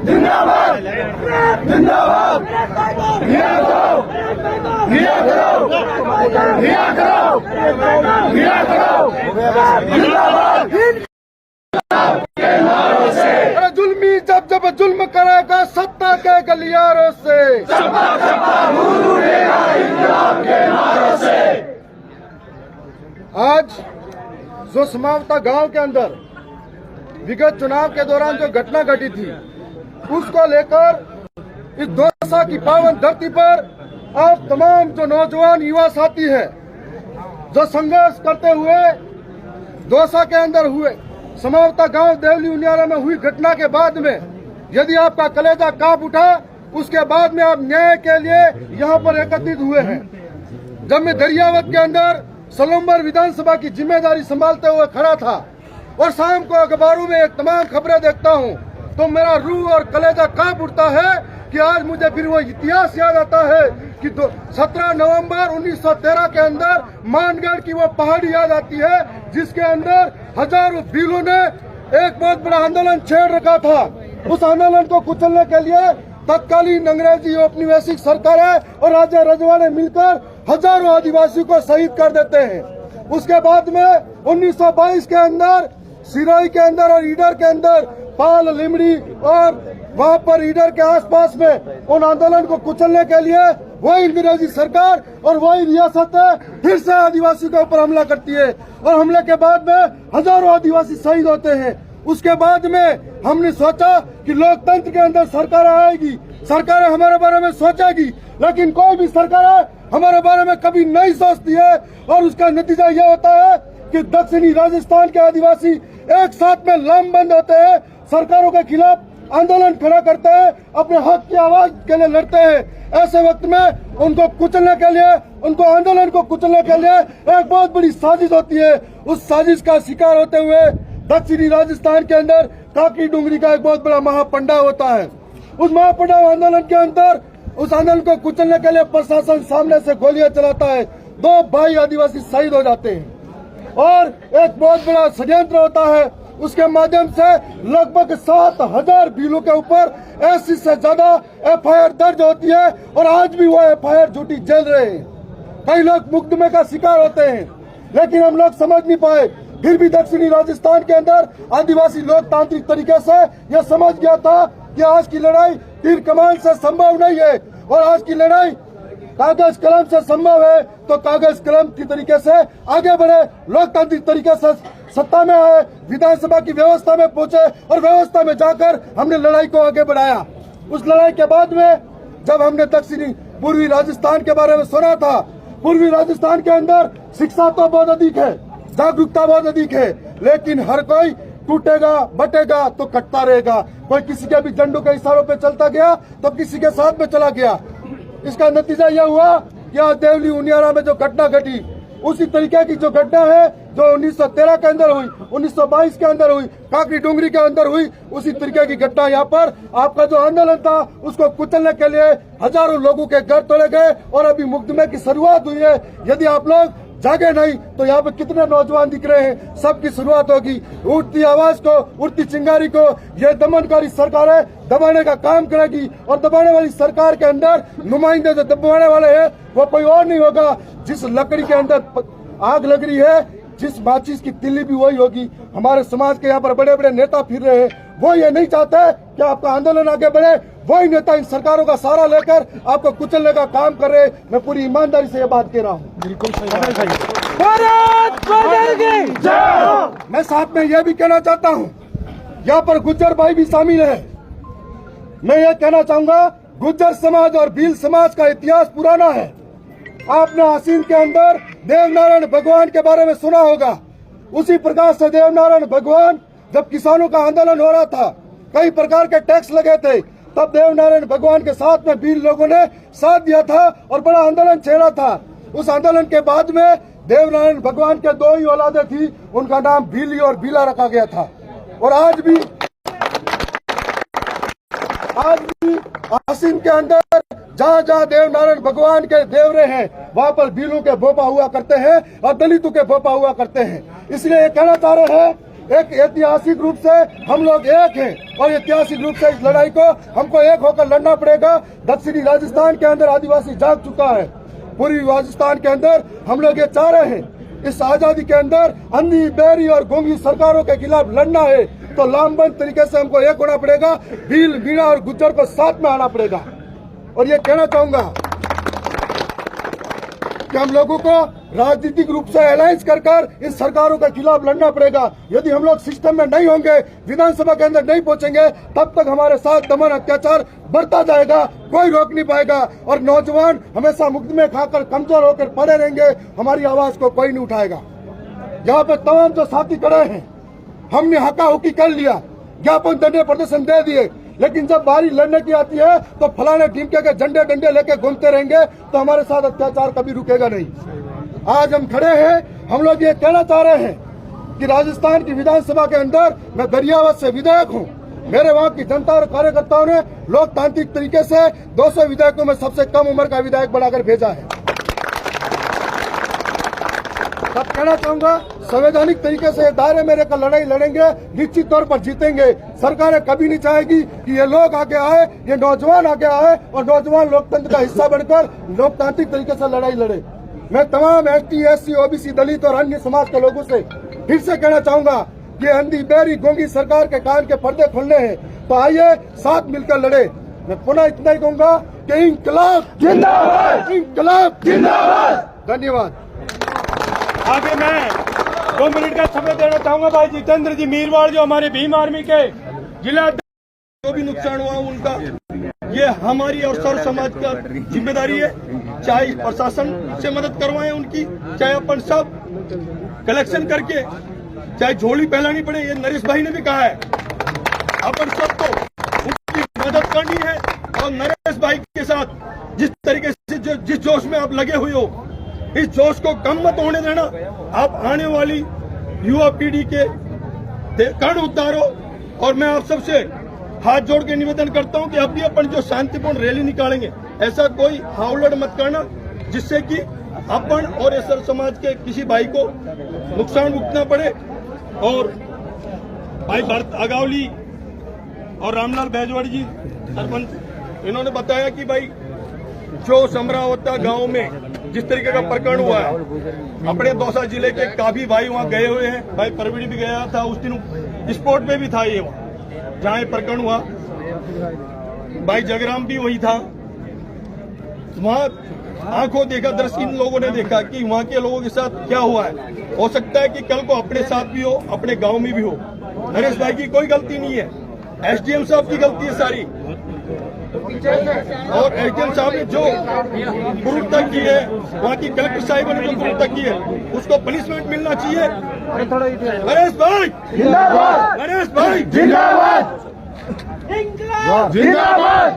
जिंदाबाद जिंदाबाद रिहा करो रिहा करो रिहा करो रिहा करो जिंदाबाद के नारों से। जुल्मी जब जब जुल्म करेगा सत्ता के गलियारों से, चप्पा चप्पा मुंह उड़ेगा इंकलाब के नारों से। आज जो समावता गांव के अंदर विगत चुनाव के दौरान जो घटना घटी थी उसको लेकर इस दौसा की पावन धरती पर आप तमाम जो नौजवान युवा साथी हैं जो संघर्ष करते हुए दौसा के अंदर हुए समावता गांव देवली उनियारा में हुई घटना के बाद में यदि आपका कलेजा कांप उठा उसके बाद में आप न्याय के लिए यहाँ पर एकत्रित हुए हैं। जब मैं दरियावत के अंदर सलम्बर विधानसभा की जिम्मेदारी संभालते हुए खड़ा था और शाम को अखबारों में एक तमाम खबरें देखता हूँ तो मेरा रूह और कलेजा कांप उठता है कि आज मुझे फिर वो इतिहास याद आता है कि 17 नवंबर 1913 के अंदर मानगढ़ की वो पहाड़ी याद आती है जिसके अंदर हजारों भीलों ने एक बहुत बड़ा आंदोलन छेड़ रखा था। उस आंदोलन को कुचलने के लिए तत्कालीन अंग्रेजी औपनिवेशिक सरकारें और राज्य रजवाड़े मिलकर हजारों आदिवासियों को शहीद कर देते हैं। उसके बाद में 1922 के अंदर सिरोही के अंदर और ईडर के अंदर पाल लिमड़ी और वहाँ पर ईडर के आसपास में उन आंदोलन को कुचलने के लिए वही अंग्रेजी सरकार और वही रियासतें फिर से आदिवासी के ऊपर हमला करती है और हमले के बाद में हजारों आदिवासी शहीद होते हैं। उसके बाद में हमने सोचा कि लोकतंत्र के अंदर सरकार आएगी, सरकारें हमारे बारे में सोचेगी, लेकिन कोई भी सरकार हमारे बारे में कभी नहीं सोचती है और उसका नतीजा यह होता है कि दक्षिणी राजस्थान के आदिवासी एक साथ में लामबंद होते हैं, सरकारों के खिलाफ आंदोलन खड़ा करते हैं, अपने हक की आवाज के लिए लड़ते हैं। ऐसे वक्त में उनको कुचलने के लिए, उनको आंदोलन को कुचलने के लिए एक बहुत बड़ी साजिश होती है। उस साजिश का शिकार होते हुए दक्षिणी राजस्थान के अंदर काकी डूंगरी का एक बहुत बड़ा महापंडा होता है। उस महापंडाव आंदोलन के अंदर उस आंदोलन को कुचलने के लिए प्रशासन सामने से गोलियां चलाता है, 2 भाई आदिवासी शहीद हो जाते हैं और एक बहुत बड़ा षड्यंत्र होता है। उसके माध्यम से लगभग 7000 भीलों के ऊपर 80 से ज्यादा FIR दर्ज होती है और आज भी वो FIR झूठी चल रहे हैं। कई लोग मुकदमे का शिकार होते हैं लेकिन हम लोग समझ नहीं पाए। फिर भी दक्षिणी राजस्थान के अंदर आदिवासी लोकतांत्रिक तरीके से यह समझ गया था कि आज की लड़ाई तीर कमान से संभव नहीं है और आज की लड़ाई कागज कलम से संभव है, तो कागज कलम की तरीके से आगे बढ़े, लोकतांत्रिक तरीके से सत्ता में आए, विधानसभा की व्यवस्था में पहुंचे और व्यवस्था में जाकर हमने लड़ाई को आगे बढ़ाया। उस लड़ाई के बाद में जब हमने दक्षिणी पूर्वी राजस्थान के बारे में सुना था, पूर्वी राजस्थान के अंदर शिक्षा तो बहुत अधिक है, जागरूकता बहुत अधिक है, लेकिन हर कोई टूटेगा बटेगा तो कटता रहेगा। कोई किसी के भी झंडू के इशारों पे चलता गया तो किसी के साथ में चला गया। इसका नतीजा यह हुआ कि आज देवली उनियारा में जो घटना घटी उसी तरीके की जो घटना है जो 1913 के अंदर हुई, 1922 के अंदर हुई, काकरी डूंगरी के अंदर हुई, उसी तरीके की घटना यहाँ पर आपका जो आंदोलन था उसको कुचलने के लिए हजारों लोगों के घर तोड़े गए और अभी मुकदमे की शुरुआत हुई है। यदि आप लोग जागे नहीं तो यहाँ पे कितने नौजवान दिख रहे हैं, सबकी शुरुआत होगी। उठती आवाज को, उठती चिंगारी को ये दमनकारी सरकारें दबाने का काम करेगी और दबाने वाली सरकार के अंदर नुमाइंदे जो दबाने वाले हैं वो कोई और नहीं होगा। जिस लकड़ी के अंदर आग लग रही है, जिस माचिस की तिल्ली भी वही होगी। हमारे समाज के यहाँ पर बड़े बड़े नेता फिर रहे हैं, वो ये नहीं चाहते कि आपका आंदोलन आगे बढ़े। वही नेता इन सरकारों का सहारा लेकर आपको कुचलने का काम कर रहे। मैं पूरी ईमानदारी से ये बात कह रहा हूँ। बिल्कुल सही। मैं साथ में ये भी कहना चाहता हूँ, यहाँ पर गुज्जर भाई भी शामिल है। मैं ये कहना चाहूंगा, गुज्जर समाज और भील समाज का इतिहास पुराना है। आपने आसीन के अंदर देवनारायण भगवान के बारे में सुना होगा। उसी प्रकार से देवनारायण भगवान जब किसानों का आंदोलन हो रहा था, कई प्रकार के टैक्स लगे थे, तब देवनारायण भगवान के साथ में भील लोगों ने साथ दिया था और बड़ा आंदोलन छेड़ा था। उस आंदोलन के बाद में देवनारायण भगवान के 2 ही औलादे थी, उनका नाम भीली और भीला रखा गया था। और आज भी आसीन के अंदर जहाँ जहाँ देवनारायण भगवान के देवरे हैं वहाँ पर भीलों के भोपा हुआ करते हैं और दलितों के भोपा हुआ करते हैं। इसलिए ये कहना चाह रहे हैं एक ऐतिहासिक रूप से हम लोग एक हैं और ऐतिहासिक रूप से इस लड़ाई को हमको एक होकर लड़ना पड़ेगा। दक्षिणी राजस्थान के अंदर आदिवासी जाग चुका है, पूर्वी राजस्थान के अंदर हम लोग ये चाह रहे हैं इस आजादी के अंदर अंधी, बेरी और गोंगी सरकारों के खिलाफ लड़ना है तो लामबंद तरीके से हमको एक होना पड़ेगा। भील, मीणा और गुज्जर को साथ में आना पड़ेगा। और ये कहना चाहूंगा कि हम लोगों को राजनीतिक रूप से अलायंस कर इन सरकारों के खिलाफ लड़ना पड़ेगा। यदि हम लोग सिस्टम में नहीं होंगे, विधानसभा के अंदर नहीं पहुंचेंगे, तब तक हमारे साथ दमन अत्याचार बढ़ता जाएगा, कोई रोक नहीं पाएगा और नौजवान हमेशा मुकदमे खाकर कमजोर होकर पड़े रहेंगे, हमारी आवाज को कोई नहीं उठाएगा। यहाँ पे तमाम जो साथी खड़े हैं, हमने हका हुकी कर लिया, ज्ञापन धरने प्रदर्शन दे दिए, लेकिन जब बारी लड़ने की आती है तो फलाने टीमके के झंडे डंडे लेके घूमते रहेंगे तो हमारे साथ अत्याचार कभी रुकेगा नहीं। आज हम खड़े हैं, हम लोग ये कहना चाह रहे हैं कि राजस्थान की विधानसभा के अंदर मैं दरियावत से विधायक हूँ। मेरे वहाँ की जनता और कार्यकर्ताओं ने लोकतांत्रिक तरीके से 200 विधायकों में सबसे कम उम्र का विधायक बनाकर भेजा है। तब कहना चाहूंगा, संवैधानिक तरीके से दायरे में रहकर लड़ाई लड़ेंगे, निश्चित तौर पर जीतेंगे। सरकारें कभी नहीं चाहेगी कि ये लोग आगे आए, ये नौजवान आगे आए और नौजवान लोकतंत्र का हिस्सा बनकर लोकतांत्रिक तरीके से लड़ाई लड़े। मैं तमाम ST, SC, OBC, दलित और अन्य समाज के लोगों से फिर से कहना चाहूंगा कि अंधी, बेरी, गोंगी सरकार के कान के पर्दे खोलने हैं तो आइए साथ मिलकर लड़े। मैं पुनः इतना ही कहूंगा कि इंकलाब जिंदाबाद, इंकलाब जिंदाबाद। धन्यवाद। आगे मैं 2 मिनट का समय देना चाहूंगा भाई जितेंद्र जी मीरवाड़, जो हमारे भीम आर्मी के जिला, जो भी नुकसान हुआ उनका, ये हमारी और सर्व समाज का जिम्मेदारी है। चाहे प्रशासन से मदद करवाएं उनकी, चाहे अपन सब कलेक्शन करके, चाहे झोली फैलानी पड़े, ये नरेश भाई ने भी कहा है, अपन सबको उनकी मदद करनी है। और नरेश भाई के साथ जिस तरीके से जिस जोश में आप लगे हुए हो, इस जोश को कम मत होने देना। आप आने वाली युवा पीढ़ी के कर्ण उतारो। और मैं आप सबसे हाथ जोड़ के निवेदन करता हूं कि अब भी अपन जो शांतिपूर्ण रैली निकालेंगे, ऐसा कोई हावलड़ मत करना जिससे कि अपन और एसर समाज के किसी भाई को नुकसान भुगतना पड़े। और भाई भरत अगावली और रामलाल बैजवाड़ी जी सरपंच, इन्होंने बताया कि भाई जो समरावता गांव में जिस तरीके का प्रकरण हुआ है, अपने दौसा जिले के काफी भाई वहां गए हुए हैं। भाई परवीन भी गया था, उस दिन स्पॉट पे भी था ये वहां जहां ये प्रकरण हुआ। भाई जगराम भी वही था, वहां आंखों देखा दृश्य इन लोगों ने देखा कि वहां के लोगों के साथ क्या हुआ है। हो सकता है कि कल को अपने साथ भी हो, अपने गांव में भी हो। नरेश भाई की कोई गलती नहीं है, SDM साहब की गलती है सारी। और SDM साहब ने जो क्रूरता की है, वहाँ की कलेक्टर साहिब ने जो क्रूरता की है, उसको पनिशमेंट मिलना चाहिए। नरेश भाई जिंदाबाद, नरेश भाई जिंदाबाद, जिंदाबाद,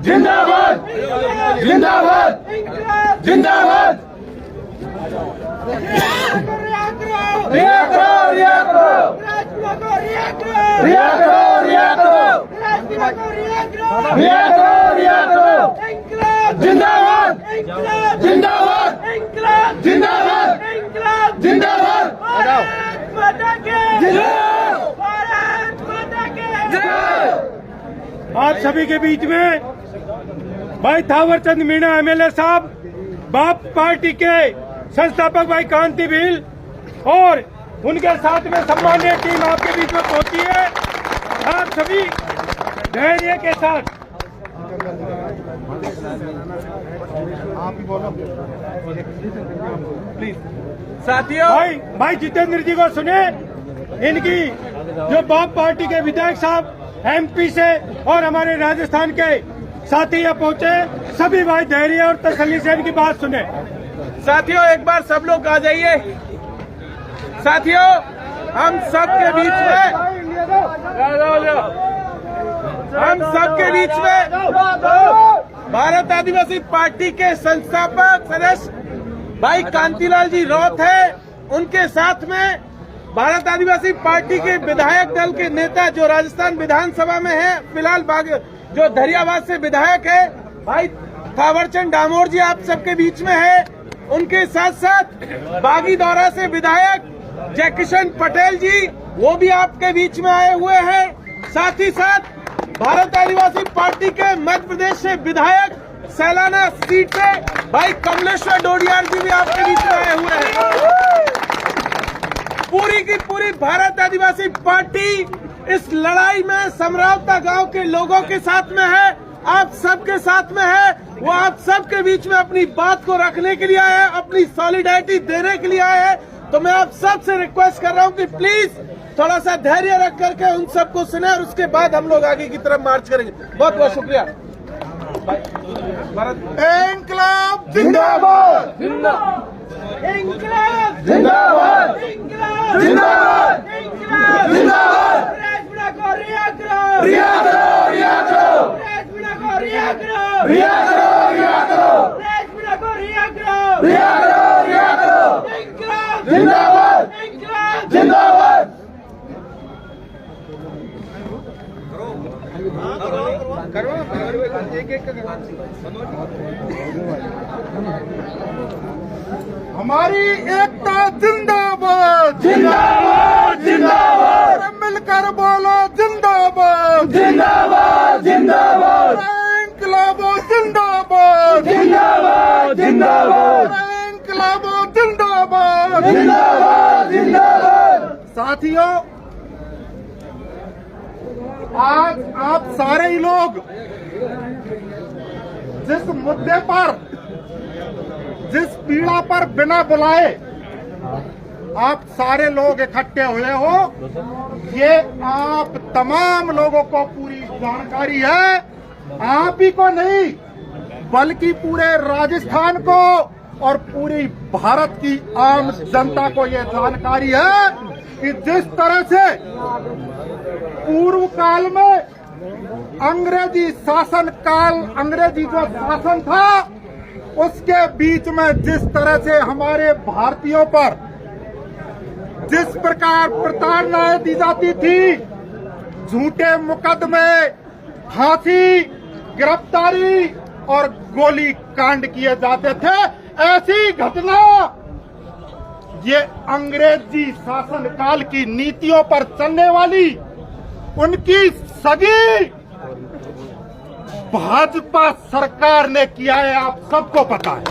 जिंदाबाद, जिंदाबाद, जिंदाबाद। रिया करो, रिया करो, रिया करो, रिया करो, रिया करो, रिया करो। जिंदाबाद, जिंदाबाद, जिंदाबाद, जिंदाबाद। भारत माता की जय, भारत माता की जय। आप सभी के बीच में भाई थावरचंद मीणा MLA साहब, बाप पार्टी के संस्थापक भाई कांति भील और उनके साथ में सम्मानीय टीम आपके बीच में पहुंची है। आप सभी धैर्य के साथ प्लीज साथियों, भाई जितेंद्र जी को सुने। इनकी जो बाप पार्टी के विधायक साहब MP से और हमारे राजस्थान के साथी यहाँ पहुंचे, सभी भाई धैर्य और तसल्ली से इनकी बात सुने। साथियों, एक बार सब लोग आ जाइए। साथियों, हम सब के बीच में भारत आदिवासी पार्टी के संस्थापक सदस्य भाई कांतिलाल जी रौत है। उनके साथ में भारत आदिवासी पार्टी के विधायक दल के नेता जो राजस्थान विधानसभा में है, फिलहाल जो धरियावाद से विधायक है, भाई थावरचंद डामोर जी आप सबके बीच में है। उनके साथ साथ बागी दौरा से विधायक जयकिशन पटेल जी, वो भी आपके बीच में आए हुए हैं। साथ ही साथ भारत आदिवासी पार्टी के मध्य प्रदेश से विधायक सैलाना सीट से भाई कमलेश्वर डोडियार जी भी आपके बीच में आए हुए हैं। पूरी की पूरी भारत आदिवासी पार्टी इस लड़ाई में समरावता गांव के लोगों के साथ में है, आप सबके साथ में है। वो आप सबके बीच में अपनी बात को रखने के लिए आए हैं, अपनी सॉलिडारिटी देने के लिए आए हैं। तो मैं आप सबसे रिक्वेस्ट कर रहा हूं कि प्लीज थोड़ा सा धैर्य रख करके उन सबको सुने और उसके बाद हम लोग आगे की तरफ मार्च करेंगे। बहुत बहुत शुक्रिया। इंकलाब जिंदाबाद, इंकलाब जिंदाबाद, इंकलाब जिंदाबाद, इंकलाब जिंदाबाद। रेशमिना को रिहा करो, रिहा करो, रिहा करो, रेशमिना को रिहा करो, रिहा करो, रिहा करो, रेशमिना को रिहा करो, रिहा करो, रिहा करो। इंकलाब जिंदाबाद, इंकलाब जिंदाबाद। हमारी एकता जिंदाबाद, जिंदाबाद, जिंदाबाद। मिलकर बोलो जिंदाबाद, जिंदाबाद, जिंदाबाद। इंकलाबो जिंदाबाद, जिंदाबाद, जिंदाबाद। इंकलाबो जिंदाबाद, जिंदाबाद, जिंदाबाद। साथियों, आज आप सारे ही लोग जिस मुद्दे पर, जिस पीड़ा पर बिना बुलाए आप सारे लोग इकट्ठे हुए हो, ये आप तमाम लोगों को पूरी जानकारी है। आप ही को नहीं बल्कि पूरे राजस्थान को और पूरी भारत की आम जनता को ये जानकारी है कि जिस तरह से पूर्व काल में अंग्रेजी शासन काल, अंग्रेजी जो शासन था, उसके बीच में जिस तरह से हमारे भारतीयों पर जिस प्रकार प्रताड़नाएं दी जाती थी, झूठे मुकदमे, फांसी, गिरफ्तारी और गोली कांड किए जाते थे, ऐसी घटना ये अंग्रेजी शासन काल की नीतियों पर चलने वाली उनकी सगी भाजपा सरकार ने किया है, आप सबको पता है।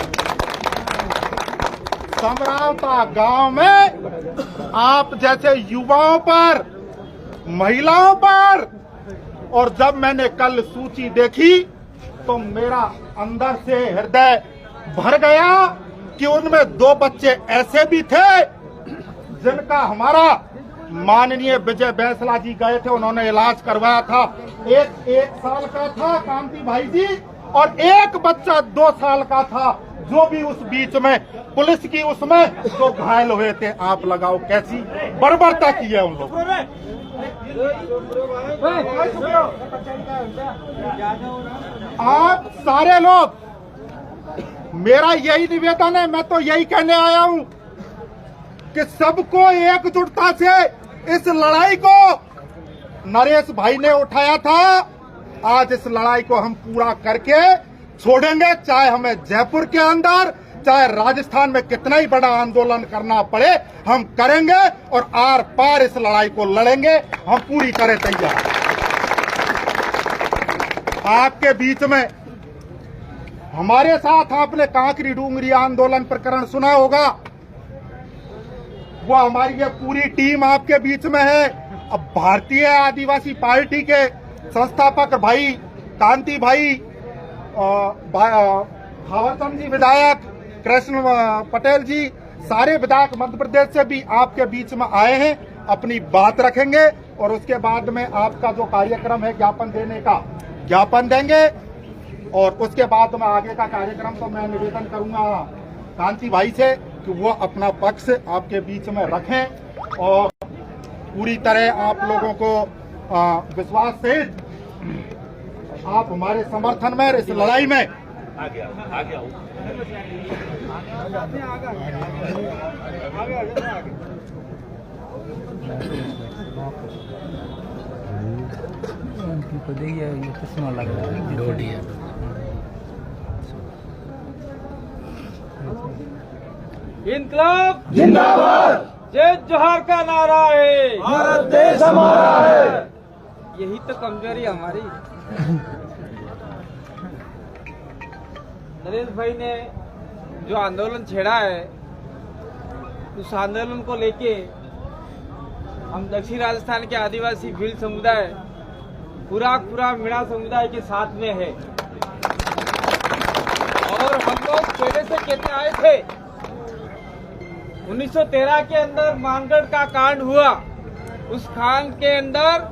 समरावता गांव में आप जैसे युवाओं पर, महिलाओं पर, और जब मैंने कल सूची देखी तो मेरा अंदर से हृदय भर गया कि उनमें 2 बच्चे ऐसे भी थे जिनका हमारा माननीय विजय बैंसला जी गए थे, उन्होंने इलाज करवाया था। एक साल का था कांति भाई जी, और एक बच्चा 2 साल का था जो भी उस बीच में पुलिस की उसमें जो घायल हुए थे। आप लगाओ कैसी बर्बरता की है उन लोगों ने। आप सारे लोग, मेरा यही निवेदन है, मैं तो यही कहने आया हूं कि सबको एकजुटता से इस लड़ाई को नरेश भाई ने उठाया था, आज इस लड़ाई को हम पूरा करके छोड़ेंगे, चाहे हमें जयपुर के अंदर, चाहे राजस्थान में कितना ही बड़ा आंदोलन करना पड़े, हम करेंगे और आर पार इस लड़ाई को लड़ेंगे। हम पूरी तरह तैयार। आपके बीच में हमारे साथ आपने कांकरी डूंगरी आंदोलन प्रकरण सुना होगा, वो हमारी ये पूरी टीम आपके बीच में है। अब भारतीय आदिवासी पार्टी के संस्थापक भाई कांति भाई, थावरचंद जी विधायक, कृष्ण पटेल जी, सारे विधायक मध्य प्रदेश से भी आपके बीच में आए हैं, अपनी बात रखेंगे और उसके बाद में आपका जो कार्यक्रम है ज्ञापन देने का, ज्ञापन देंगे और उसके बाद में आगे का कार्यक्रम तो मैं निवेदन करूंगा कांति भाई से कि वो अपना पक्ष आपके बीच में रखें और पूरी तरह आप लोगों को विश्वास से आप हमारे समर्थन में इस लड़ाई में उनको देखिए ये चश्मा लग रहा है, डोडी है। इनकलाब जिंदाबाद, जय जोहार का नारा है, भारत देश हमारा है। यही तो कमजोरी हमारी। नरेंद्र भाई ने जो आंदोलन छेड़ा है, उस आंदोलन को लेके हम दक्षिण राजस्थान के आदिवासी भील समुदाय पूरा मीणा समुदाय के साथ में है। और हम लोग पहले से कहते आए थे, 1913 के अंदर मानगढ़ का कांड हुआ। उस कांड के अंदर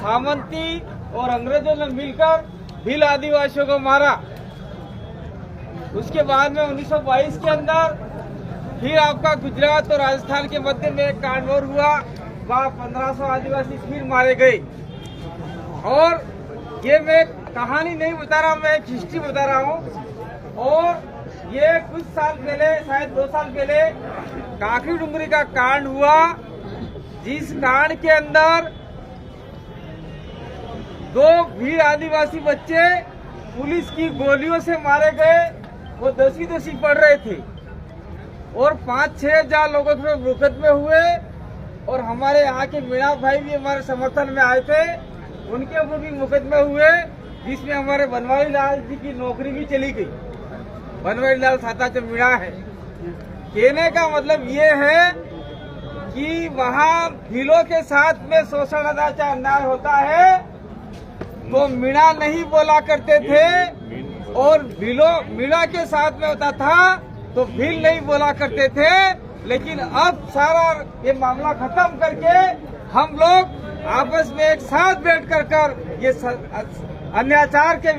सामंती और अंग्रेजों ने मिलकर भील आदिवासियों को मारा। उसके बाद में 1922 के अंदर फिर आपका गुजरात और राजस्थान के मध्य में एक कांड और हुआ। वहाँ 1500 आदिवासी फिर मारे गए। और ये मैं कहानी नहीं बता रहा, मैं एक हिस्ट्री बता रहा हूँ। और ये कुछ साल पहले, शायद 2 साल पहले काकरी डुंगरी का कांड हुआ, जिस कांड के अंदर 2 भील आदिवासी बच्चे पुलिस की गोलियों से मारे गए। वो दोषी पड़ रहे थे और 5-6 हजार लोगों के मुकदमे हुए। और हमारे यहाँ के मीणा भाई भी हमारे समर्थन में आए थे, उनके ऊपर भी मुकदमे हुए, जिसमें हमारे बनवारी लाल जी की नौकरी भी चली गई। बनवारी लाल साता जो मीणा है, कहने का मतलब ये है कि वहाँ भीलों के साथ में शोषण अत्याचार अन्याय होता है तो मीणा नहीं बोला करते थे, और मीणा के साथ में होता था तो भील नहीं बोला करते थे। लेकिन अब सारा ये मामला खत्म करके हम लोग आपस में एक साथ बैठ कर ये अत्याचार के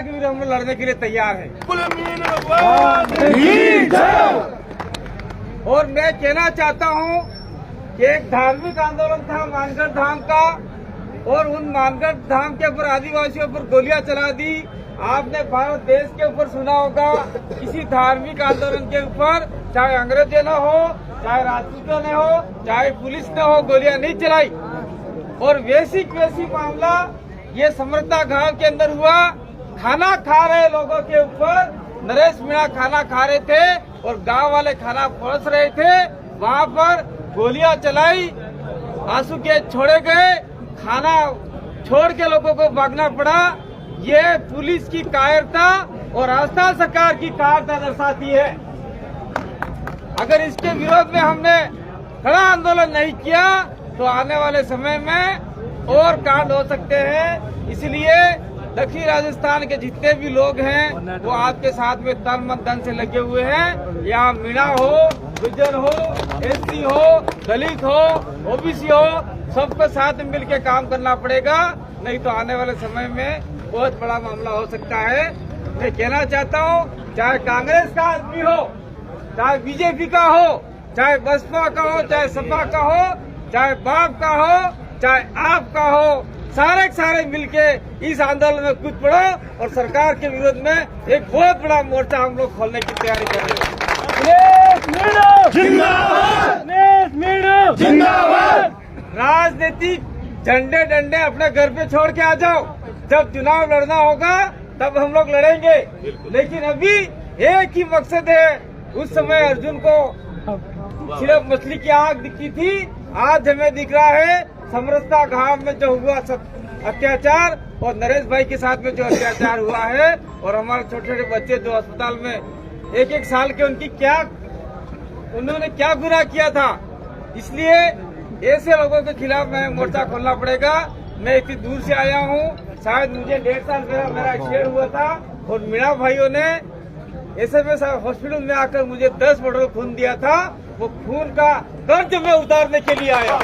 विरुद्ध हम लोग लड़ने के लिए तैयार हैं। और मैं कहना चाहता हूँ कि एक धार्मिक आंदोलन था मानगढ़ धाम का, और उन मानगढ़ धाम के ऊपर आदिवासियों पर गोलियां चला दी। आपने भारत देश के ऊपर सुना होगा, किसी धार्मिक आंदोलन के ऊपर चाहे अंग्रेजों ने हो, चाहे राजपूतों ने हो, चाहे पुलिस ने हो, गोलियां नहीं चलाई। और वैसी मामला ये समृद्धा गांव के अंदर हुआ। खाना खा रहे लोगों के ऊपर नरेश मीणा खाना खा रहे थे और गांव वाले खाना परोस रहे थे, वहां पर गोलियां चलाई, आंसू गैस छोड़े गए, खाना छोड़ के लोगों को भागना पड़ा। ये पुलिस की कायरता और राजस्थान सरकार की कायरता दर्शाती है। अगर इसके विरोध में हमने खड़ा आंदोलन नहीं किया तो आने वाले समय में और कांड हो सकते हैं। इसलिए दक्षिण राजस्थान के जितने भी लोग हैं वो आपके साथ में तन मन धन से लगे हुए हैं। यहाँ मीणा हो, गुर्जर हो, एससी हो, दलित हो, ओबीसी हो, सबको साथ मिल के काम करना पड़ेगा, नहीं तो आने वाले समय में बहुत बड़ा मामला हो सकता है। मैं कहना चाहता हूँ, चाहे कांग्रेस का आदमी हो, चाहे बीजेपी का हो, चाहे बसपा का हो, चाहे सपा का हो, चाहे बाप का हो, चाहे आपका हो, सारे मिलके इस आंदोलन में कूद पड़ो और सरकार के विरोध में एक बहुत बड़ा मोर्चा हम लोग खोलने की तैयारी कर रहे हैं। जिंदाबाद! राजनीतिक झंडे डंडे अपने घर पे छोड़ के आ जाओ। जब चुनाव लड़ना होगा तब हम लोग लड़ेंगे, लेकिन अभी एक ही मकसद है। उस समय अर्जुन को सिर्फ मछली की आंख दिखती थी, आज हमें दिख रहा है समरसता गांव में जो हुआ अत्याचार और नरेश भाई के साथ में जो अत्याचार हुआ है, और हमारे छोटे छोटे बच्चे जो अस्पताल में 1-1 साल के, उन्होंने क्या गुनाह किया था। इसलिए ऐसे लोगों के खिलाफ में मोर्चा खोलना पड़ेगा। मैं इतनी दूर से आया हूँ, शायद मुझे 1.5 साल पहले मेरा एक्सीडेंट हुआ था और मीणा भाइयों ने एसएमएस हॉस्पिटल में आकर मुझे 10 बोतल खून दिया था। वो खून का कर्ज में उतारने के लिए आया।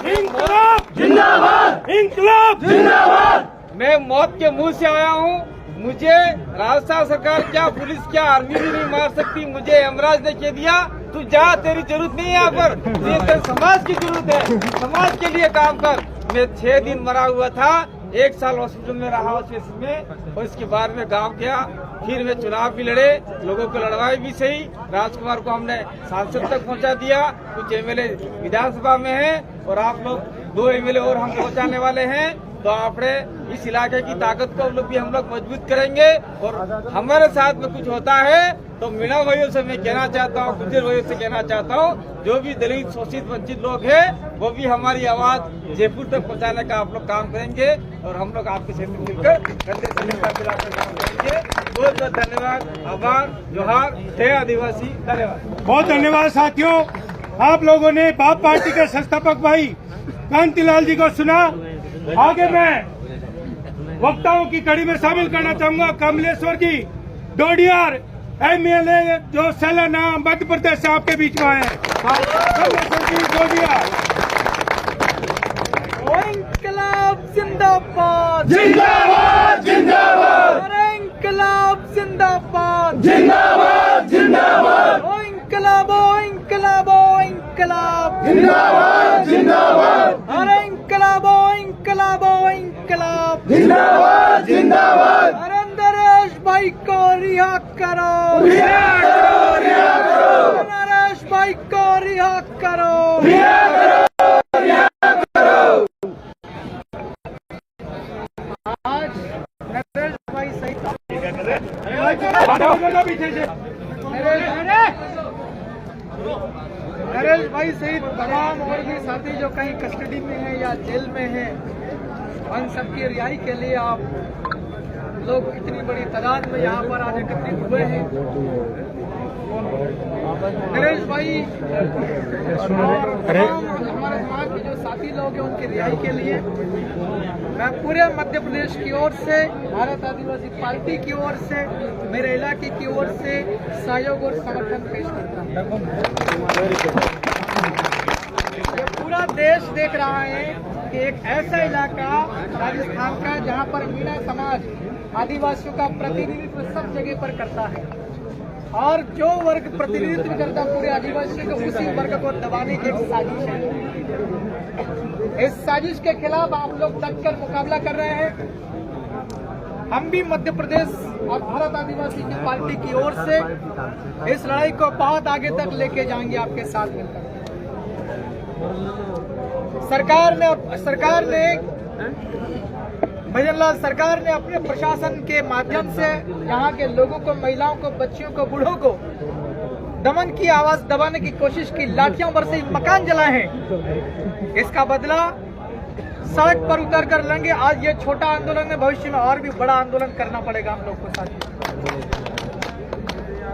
इंकलाब जिंदाबाद! इंकलाब जिंदाबाद! मैं मौत के मुंह से आया हूँ। मुझे राजस्थान सरकार क्या, पुलिस क्या, आर्मी भी नहीं मार सकती। मुझे यमराज ने कह दिया तू जा, तेरी जरूरत नहीं है यहाँ पर, तेरे समाज की जरूरत है, समाज के लिए काम कर। मैं 6 दिन मरा हुआ था, 1 साल हॉस्पिटल में रहा उस केस में, और इसके बाद में गांव गया। फिर मैं चुनाव भी लड़े, लोगों को लड़वाई भी सही। राजकुमार को हमने सांसद तक पहुंचा दिया, कुछ एमएलए विधानसभा में हैं, और आप लोग 2 एमएलए और हम पहुंचाने वाले हैं। तो आपने इस इलाके की ताकत को हम लोग मजबूत करेंगे। और हमारे साथ में कुछ होता है तो मीणा भाइयों से मैं कहना चाहता हूँ, गुज्जर भाइयों से कहना चाहता हूँ, जो भी दलित शोषित वंचित लोग हैं वो भी हमारी आवाज जयपुर तक पहुँचाने का आप लोग काम करेंगे और हम लोग आपके क्षेत्र में मिलकर कंधे से कंधा मिलाकर काम करेंगे। बहुत बहुत धन्यवाद, आभार, जोहार, जय आदिवासी। धन्यवाद, बहुत धन्यवाद साथियों। आप लोगों ने बाप पार्टी के संस्थापक भाई कांतिलाल जी को सुना। आगे मैं वक्ताओं की कड़ी में शामिल करना चाहूंगा कमलेश्वर जी डोडियार, MLA जो सैलाना मध्य प्रदेश से आपके बीच में आए हैं। कमलेश्वर जी डोडियार। इंकलाब जिंदाबाद, जिंदाबाद जिंदाबाद इंकलाब जिंदाबाद, जिंदाबाद जिंदाबाद ओ इंकलाब, इंकलाब, इंकलाब जिंदाबाद जिंदाबाद अरे इंकलाब, इंकलाब, इंकलाब जिंदाबाद जिंदाबाद अरे नरेश भाई को रिहा करो, रिहा करो, रिहा करो, नरेश भाई को रिहा करो, रिहा करो, रिहा करो। आज नरेश भाई सहित पीछे से नरेश भाई सहित तमाम और भी साथी जो कहीं कस्टडी में है या जेल में है, उन सबकी रिहाई के लिए आप लोग इतनी बड़ी तादाद में यहाँ पर आज एकत्रित हुए हैं। नरेश भाई और तमाम हमारे समाज के जो साथी लोग हैं उनकी रिहाई के लिए मैं पूरे मध्य प्रदेश की ओर से, भारत आदिवासी पार्टी की ओर से, मेरे इलाके की ओर से सहयोग और समर्थन पेश करता हूँ। ये पूरा देश देख रहा है कि एक ऐसा इलाका राजस्थान का जहाँ पर मीणा समाज आदिवासियों का प्रतिनिधित्व सब जगह पर करता है और जो वर्ग प्रतिनिधित्व करता पूरे आदिवासियों को, उसी वर्ग को दबाने की एक साजिश है। इस साजिश के खिलाफ आप लोग डटकर मुकाबला कर रहे हैं। हम भी मध्य प्रदेश और भारत आदिवासी की पार्टी की ओर से इस लड़ाई को बहुत आगे तक लेके जाएंगे आपके साथ मिलकर। भजनलाल सरकार ने अपने प्रशासन के माध्यम से यहाँ के लोगों को, महिलाओं को, बच्चियों को, बूढ़ों को दमन की आवाज दबाने की कोशिश की, लाठियों पर से मकान जलाए हैं। इसका बदला सड़क पर उतर कर लेंगे। आज ये छोटा आंदोलन है, भविष्य में और भी बड़ा आंदोलन करना पड़ेगा हम लोग को साथ।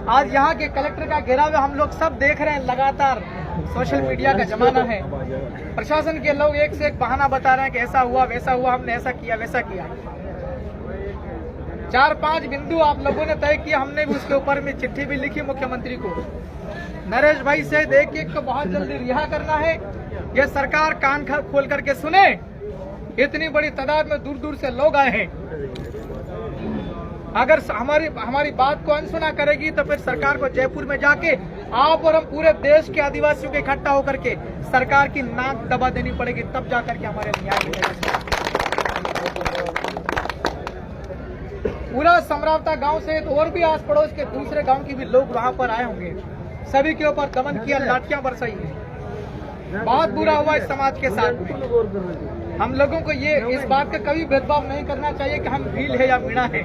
आज यहाँ के कलेक्टर का घेराव हम लोग सब देख रहे हैं, लगातार सोशल मीडिया का जमाना है। प्रशासन के लोग एक से एक बहाना बता रहे हैं कि ऐसा हुआ, वैसा हुआ, हमने ऐसा किया, वैसा किया। 4-5 बिंदु आप लोगों ने तय किया, हमने भी उसके ऊपर में चिट्ठी भी लिखी मुख्यमंत्री को। नरेश भाई से एक को बहुत जल्दी रिहा करना है। यह सरकार कान खोल करके सुने, इतनी बड़ी तादाद में दूर दूर से लोग आए हैं। अगर हमारी बात को अनसुना करेगी तो फिर सरकार को जयपुर में जाके आप और हम पूरे देश के आदिवासियों के इकट्ठा होकर के सरकार की नाक दबा देनी पड़ेगी, तब जाकर के हमारे न्याय मिलेगा। पूरा समरावता गांव से और भी आस पड़ोस के दूसरे गांव के भी लोग वहां पर आए होंगे, सभी के ऊपर दमन किया, लाठियां बरसाई है। बहुत बुरा हुआ इस समाज के साथ में। हम लोगों को ये इस बात का कभी भेदभाव नहीं करना चाहिए कि हम भील है या मीणा है।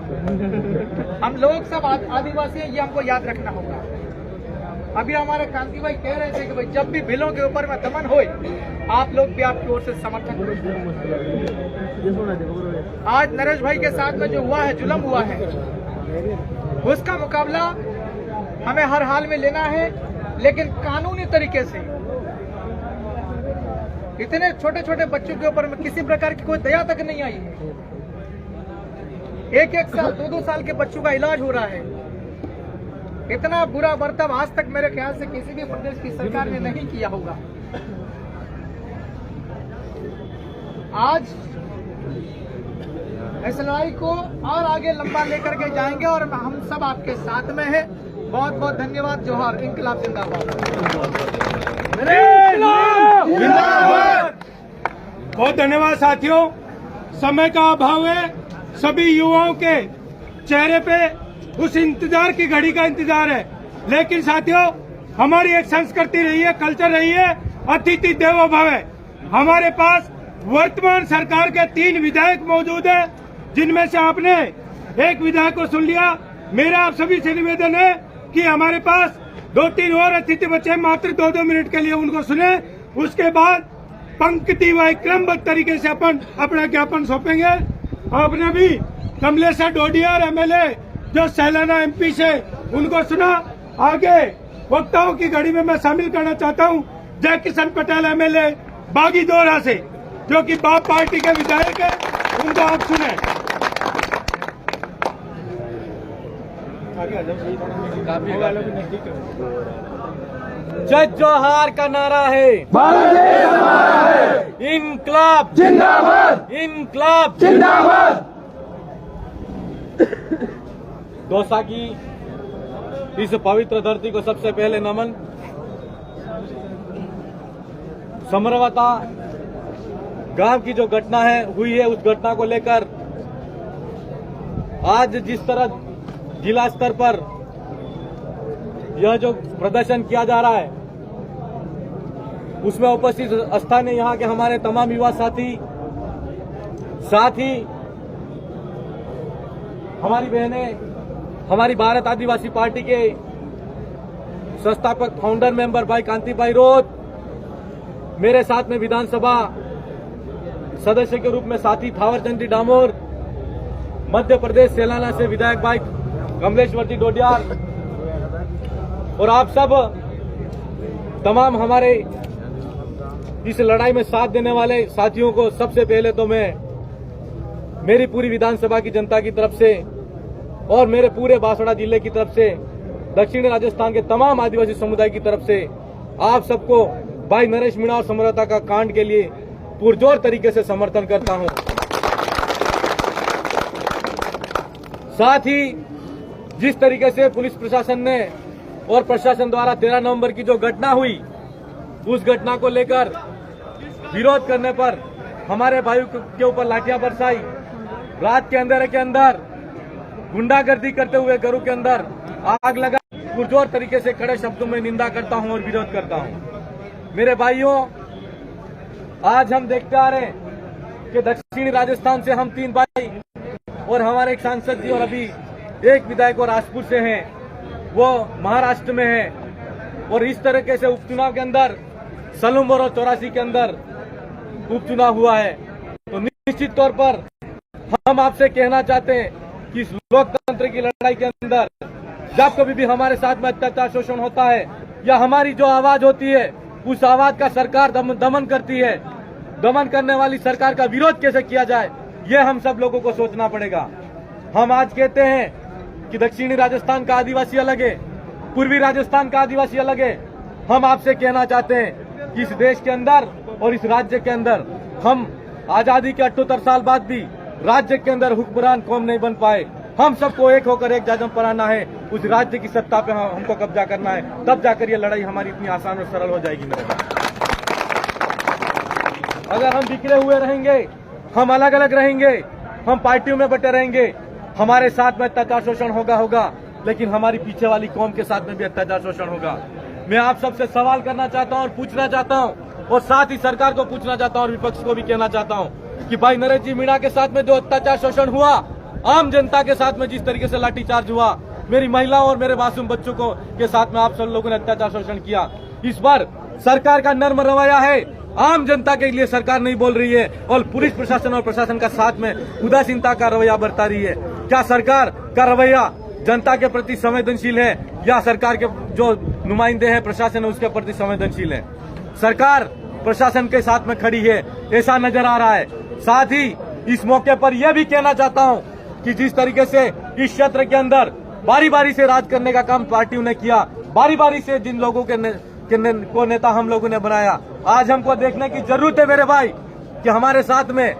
हम लोग सब आदिवासी हैं, ये हमको याद रखना होगा। अभी हमारे कांति भाई कह रहे थे कि भाई जब भी भीलों के ऊपर में दमन हो, आप लोग भी आपकी ओर से समर्थन करें। आज नरेश भाई के साथ में जो हुआ है, जुल्म हुआ है, उसका मुकाबला हमें हर हाल में लेना है, लेकिन कानूनी तरीके से। इतने छोटे छोटे बच्चों के ऊपर में किसी प्रकार की कोई दया तक नहीं आई है। 1-1 साल, 2-2 साल के बच्चों का इलाज हो रहा है। इतना बुरा बर्ताव आज तक मेरे ख्याल से किसी भी प्रदेश की सरकार ने नहीं किया होगा। आज इस लड़ाई को और आगे लंबा लेकर के जाएंगे और हम सब आपके साथ में हैं। बहुत बहुत धन्यवाद। जोहार। इंकलाब जिंदाबाद। बहुत धन्यवाद साथियों। समय का अभाव है, सभी युवाओं के चेहरे पे उस इंतजार की घड़ी का इंतजार है। लेकिन साथियों, हमारी एक संस्कृति रही है, कल्चर रही है, अतिथि देवो भव है। हमारे पास वर्तमान सरकार के 3 विधायक मौजूद हैं, जिनमें से आपने एक विधायक को सुन लिया। मेरा आप सभी से निवेदन है कि हमारे पास 2-3 और अतिथि बचे, मात्र 2-2 मिनट के लिए उनको सुने। उसके बाद पंक्ति व क्रमबद्ध तरीके से अपन अपना ज्ञापन सौंपेंगे। आपने भी कमलेश डोडियार एमएलए जो सैलाना एमपी से, उनको सुना। आगे वक्ताओं की घड़ी में मैं शामिल करना चाहता हूं जय किशन पटेल एमएलए बागीदोरा से, जो कि बाप पार्टी के विधायक है, उनको आप सुने। जय जोहार का नारा है, इनकलाब जिंदाबाद, इनकलाब जिंदाबाद। दौसा की इस पवित्र धरती को सबसे पहले नमन। समरवता गांव की जो घटना हुई है, उस घटना को लेकर आज जिस तरह जिला स्तर पर यह जो प्रदर्शन किया जा रहा है, उसमें उपस्थित स्थानीय यहाँ के हमारे तमाम युवा साथी, साथ ही हमारी बहनें, हमारी भारत आदिवासी पार्टी के संस्थापक फाउंडर मेंबर भाई कांति भाई रोत, मेरे साथ में विधानसभा सदस्य के रूप में साथी थावरचंद डामोर, मध्य प्रदेश सेलाना से विधायक भाई कमलेश डोडियार, और आप सब तमाम हमारे इस लड़ाई में साथ देने वाले साथियों को सबसे पहले तो मैं मेरी पूरी विधानसभा की जनता की तरफ से और मेरे पूरे बांसवाड़ा जिले की तरफ से, दक्षिणी राजस्थान के तमाम आदिवासी समुदाय की तरफ से आप सबको भाई नरेश मीणा और समरवता का कांड के लिए पुरजोर तरीके से समर्थन करता हूं। साथ ही जिस तरीके से पुलिस प्रशासन ने और प्रशासन द्वारा 13 नवंबर की जो घटना हुई, उस घटना को लेकर विरोध करने पर हमारे भाइयों के ऊपर लाठियां बरसाई, रात के अंधेरे के अंदर गुंडागर्दी करते हुए घरों के अंदर आग लगा, पुरजोर तरीके से खड़े शब्दों में निंदा करता हूं और विरोध करता हूं। मेरे भाइयों, आज हम देखते आ रहे हैं कि दक्षिणी राजस्थान से हम 3 भाई और हमारे एक सांसद जी और अभी एक विधायक और राजपुर से हैं, वो महाराष्ट्र में है। और इस तरीके से उपचुनाव के अंदर सलूम और 84 के अंदर उपचुनाव हुआ है। तो निश्चित तौर पर हम आपसे कहना चाहते हैं कि इस लोकतंत्र की लड़ाई के अंदर जब कभी भी हमारे साथ में अत्याचार शोषण होता है या हमारी जो आवाज होती है, उस आवाज का सरकार दमन करती है। दमन करने वाली सरकार का विरोध कैसे किया जाए, ये हम सब लोगों को सोचना पड़ेगा। हम आज कहते हैं कि दक्षिणी राजस्थान का आदिवासी अलग है, पूर्वी राजस्थान का आदिवासी अलग है। हम आपसे कहना चाहते हैं कि इस देश के अंदर और इस राज्य के अंदर हम आजादी के 78 साल बाद भी राज्य के अंदर हुक्मरान कौम नहीं बन पाए। हम सबको एक होकर एक जाजम पराना है, उस राज्य की सत्ता पे हमको कब्जा करना है, तब जाकर ये लड़ाई हमारी इतनी आसान और सरल हो जाएगी। मेरे भाई, अगर हम बिखरे हुए रहेंगे, हम अलग अलग रहेंगे, हम पार्टियों में बटे रहेंगे, हमारे साथ में अत्याचार शोषण होगा, लेकिन हमारी पीछे वाली कौम के साथ में भी अत्याचार शोषण होगा। मैं आप सबसे सवाल करना चाहता हूं और पूछना चाहता हूं, और साथ ही सरकार को पूछना चाहता हूं और विपक्ष को भी कहना चाहता हूं कि भाई नरेश जी मीणा के साथ में जो अत्याचार शोषण हुआ, आम जनता के साथ में जिस तरीके से लाठीचार्ज हुआ, मेरी महिलाओं और मेरे मासूम बच्चों को के साथ में आप सब लोगों ने अत्याचार शोषण किया, इस बार सरकार का नर्म रवैया है, आम जनता के लिए सरकार नहीं बोल रही है और पुलिस प्रशासन और प्रशासन का साथ में उदासीनता का रवैया बरता रही है। क्या सरकार का रवैया जनता के प्रति संवेदनशील है या सरकार के जो नुमाइंदे हैं प्रशासन उसके प्रति संवेदनशील है? सरकार प्रशासन के साथ में खड़ी है, ऐसा नजर आ रहा है। साथ ही इस मौके पर यह भी कहना चाहता हूं कि जिस तरीके से इस क्षेत्र के अंदर बारी बारी से राज करने का काम पार्टियों ने किया, बारी बारी से जिन लोगों को नेता हम लोगों ने बनाया, आज हमको देखने की जरूरत है मेरे भाई कि हमारे साथ में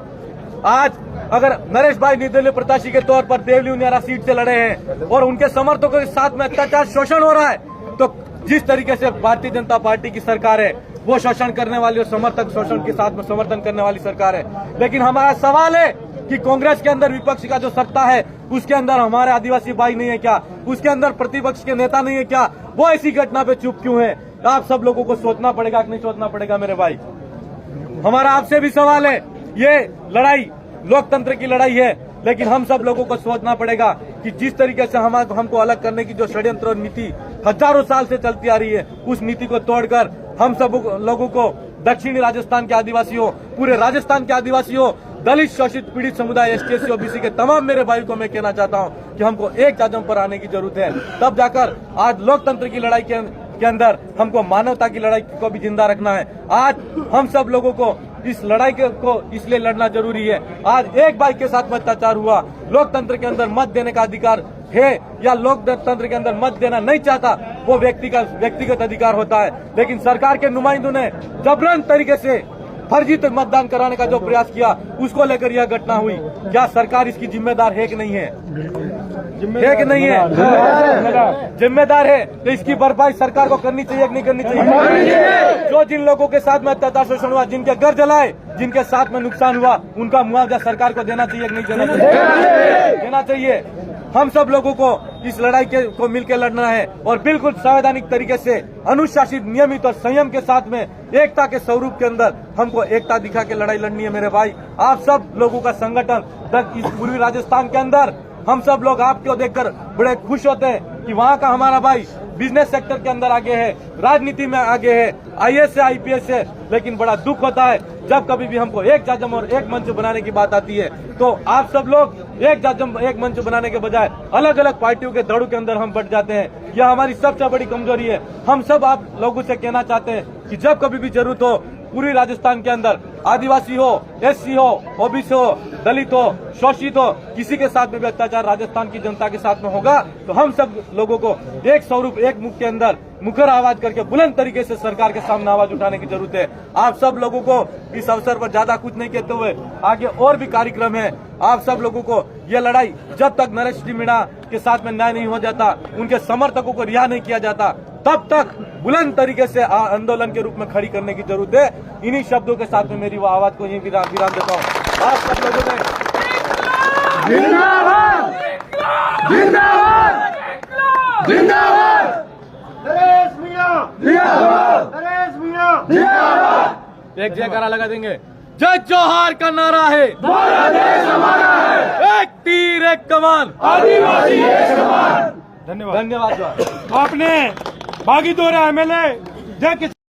आज अगर नरेश भाई निर्दलीय प्रत्याशी के तौर पर देवली उनियारा सीट से लड़े हैं और उनके समर्थकों के साथ में अत्याचार शोषण हो रहा है, तो जिस तरीके से भारतीय जनता पार्टी की सरकार है वो शोषण करने वाली और समर्थक शोषण के साथ में समर्थन करने वाली सरकार है। लेकिन हमारा सवाल है कि कांग्रेस के अंदर विपक्ष का जो सत्ता है उसके अंदर हमारे आदिवासी भाई नहीं है क्या? उसके अंदर प्रतिपक्ष के नेता नहीं है क्या? वो ऐसी घटना पे चुप क्यों है? आप सब लोगों को सोचना पड़ेगा कि नहीं सोचना पड़ेगा मेरे भाई? हमारा आपसे भी सवाल है, ये लड़ाई लोकतंत्र की लड़ाई है, लेकिन हम सब लोगों को सोचना पड़ेगा कि जिस तरीके से हमको अलग करने की जो षड्यंत्र और नीति हजारों साल से चलती आ रही है, उस नीति को तोड़कर हम सब लोगों को, दक्षिणी राजस्थान के आदिवासियों, पूरे राजस्थान के आदिवासियों, दलित शोषित पीड़ित समुदाय, ST OBC के तमाम मेरे भाई को मैं कहना चाहता हूं कि हमको एक चादम पर आने की जरूरत है। तब जाकर आज लोकतंत्र की लड़ाई के अंदर हमको मानवता की लड़ाई को भी जिंदा रखना है। आज हम सब लोगों को इस लड़ाई को इसलिए लड़ना जरूरी है। आज एक भाई के साथ में अत्याचार हुआ, लोकतंत्र के अंदर मत देने का अधिकार है या लोकतंत्र के अंदर मत देना नहीं चाहता, वो व्यक्तिगत अधिकार होता है, लेकिन सरकार के नुमाइंदों ने जबरन तरीके से फर्जी तक मतदान कराने का जो प्रयास किया, उसको लेकर यह घटना हुई। क्या सरकार इसकी जिम्मेदार है कि नहीं है? है कि नहीं है? जिम्मेदार है, तो इसकी भरपाई सरकार को करनी चाहिए कि नहीं करनी चाहिए? जो जिन लोगों के साथ में अत्याचार शोषण हुआ, जिनके घर जलाए, जिनके साथ में नुकसान हुआ, उनका मुआवजा सरकार को देना चाहिए कि नहीं देना चाहिए? देना चाहिए। हम सब लोगों को इस लड़ाई को मिलकर लड़ना है और बिल्कुल संवैधानिक तरीके से, अनुशासित, नियमित और संयम के साथ में, एकता के स्वरूप के अंदर हमको एकता दिखा के लड़ाई लड़नी है मेरे भाई। आप सब लोगों का संगठन इस पूर्वी राजस्थान के अंदर, हम सब लोग आपको देखकर बड़े खुश होते हैं कि वहाँ का हमारा भाई बिजनेस सेक्टर के अंदर आगे है, राजनीति में आगे है, IAS से IPS है, लेकिन बड़ा दुख होता है जब कभी भी हमको एक जाजम और एक मंच बनाने की बात आती है, तो आप सब लोग एक जाजम एक मंच बनाने के बजाय अलग अलग पार्टियों के दौड़ के अंदर हम बढ़ जाते हैं। यह हमारी सबसे बड़ी कमजोरी है। हम सब आप लोगों से कहना चाहते हैं कि जब कभी भी जरूरत हो, पूरी राजस्थान के अंदर आदिवासी हो, SC हो, OBC हो, दलित हो, शोषित हो, किसी के साथ में भी अत्याचार राजस्थान की जनता के साथ में होगा, तो हम सब लोगों को एक स्वरूप, एक मुख के अंदर मुखर आवाज करके बुलंद तरीके से सरकार के सामने आवाज उठाने की जरूरत है। आप सब लोगों को इस अवसर पर ज्यादा कुछ नहीं कहते हुए आगे और भी कार्यक्रम है। आप सब लोगों को यह लड़ाई जब तक नरेश जी मीणा के साथ में न्याय नहीं हो जाता, उनके समर्थकों को रिहा नहीं किया जाता, तब तक बुलंद तरीके से आंदोलन के रूप में खड़ी करने की जरूरत है। इन्हीं शब्दों के साथ में मेरी वो आवाज को यहीं विराम देता हूँ। आप सब लोगों ने जिंदाबाद, जिंदाबाद, जिंदाबाद, नरेश मियां जिंदाबाद, नरेश मियां जिंदाबाद। एक जयकारा लगा देंगे। जय जोहार का नारा है, हमारा देश हमारा है, एक तीर एक कमान, आदिवासी एक समान। धन्यवाद। धन्यवाद। आपने बागी दोहरा MLA जय किसान